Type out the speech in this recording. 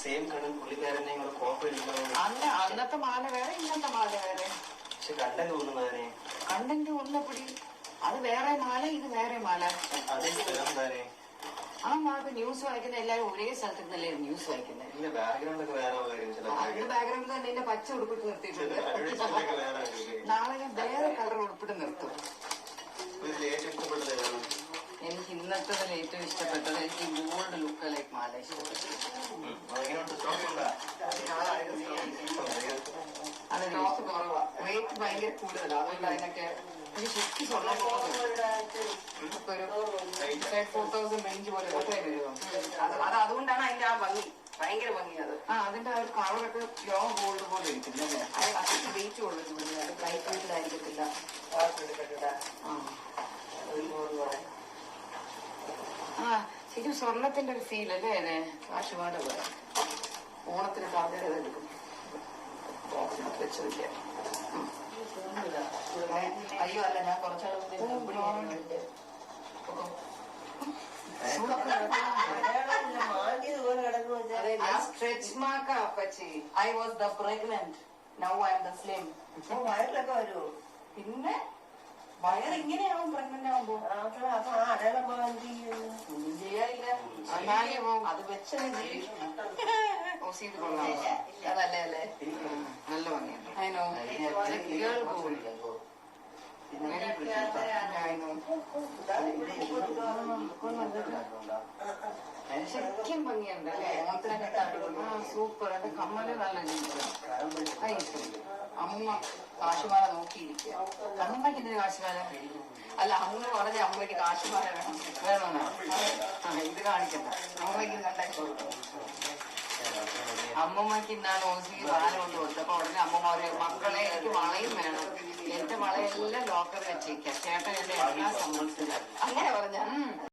Same Kannan പുള്ളിക്കാരനെ Copa അന്ന് അന്നത്തെ മാല വേറെ ഇന്നത്തെ മാല വേറെ. പക്ഷെ കണ്ടന്റ് തോന്നുന്നതിനെ കണ്ടന്റ് ഒന്നപ്പടി അത് വേറെ മാല ഇത് വേറെ മാല. അതേ സ്ഥലം താനെ ആ മാല ന്യൂസ് വായിക്കുന്ന എല്ലാരും ഒരേ സ്ഥലത്ത് നിന്നല്ലേ ന്യൂസ് വായിക്കുന്നത്. ഇതിന്റെ ബാക്ക്ഗ്രൗണ്ട് ഒക്കെ വേറെ അതിന്റെ ബാക്ക്ഗ്രൗണ്ട് തന്നെ എന്റെ പച്ച ഉടുപ്പിട്ട് നിർത്തിയിട്ടുണ്ട്. നാളെ ഞാൻ വേറെ കളർ ഉടുപ്പിട്ട് നിർത്തും. എനിക്ക് ഇന്നത്തതിൽ ഏറ്റവും ഇഷ്ടപ്പെട്ടത് എനിക്ക് ഗോൾഡ് ലുക്ക് ലൈക്ക് മാല ഇഷ്ടപ്പെട്ടു. അത് കുറവാ, റേറ്റ് ഭയങ്കര കൂടുതലാണ്. അതുകൊണ്ട് അതിനൊക്കെ എനിക്ക് ശരിക്കും സ്വർണ്ണം ഒരു 4,000 റേഞ്ച് പോലെ അത് അതുകൊണ്ടാണ് അതിന്റെ ആ ഭംഗി, ഭയങ്കര ഭംഗി. അത് അതിന്റെ ആ ഒരു കളറൊക്കെ പ്യോ ഗോൾഡ് പോലെ ഇരിക്കുന്നത്. അതൊക്കെ വെയിറ്റ് കൊള്ളുന്നില്ല, അത് ലൈറ്റ് വെയിറ്റിലായിരിക്കത്തില്ല. ശരിക്കും സ്വർണത്തിന്റെ ഒരു ഫീൽ അല്ലേ അതെ. കാശുപാട് പോലെ ഓണത്തിന് കാതര എടുക്കും വെച്ചിരിക്കുക. അയ്യോ അല്ല, ഞാൻ കുറച്ചാൾ സ്ട്രെച്ച് മാർക്കാ അപ്പച്ചി. I was the pregnant, now I am the slim. വയറിലൊക്കെ വരുമോ? പിന്നെ വയറിങ്ങനെയാവും പ്രഗ്നന്റ് ആവുമ്പോ. ഒന്നും ചെയ്യാനില്ല, അത് വെച്ചത് അതല്ലേ അല്ലേ. നല്ല ഭംഗിയാണ്. അതിനോ ശരിക്കും ഭംഗിയുണ്ട് അല്ലേ. സൂപ്പർ. എന്റെ കമ്മല് നല്ല അമ്മ കാശുമാല നോക്കിയിരിക്കുക. അമ്മയ്ക്ക് എന്തിനു കാശുമാല? അല്ല, അമ്മ പറഞ്ഞ അമ്മയ്ക്ക് കാശുമാല വേണമെന്നാ. ഇത് കാണിക്കണ്ട, അമ്മയ്ക്ക് കണ്ടാക്കി കൊടുക്കും. അമ്മമ്മക്ക് ഇന്നാണ് ഓസി വാല കൊണ്ട് കൊടുത്തപ്പോ ഉടനെ അമ്മമാര് മക്കളെ എനിക്ക് വളയും വേണം, എന്റെ വളയെല്ലാം ലോക്കറിൽ വെച്ചേക്കാം, ചേട്ടൻ എന്റെ എല്ലാ സമ്മതിച്ചില്ല അങ്ങനെ പറഞ്ഞ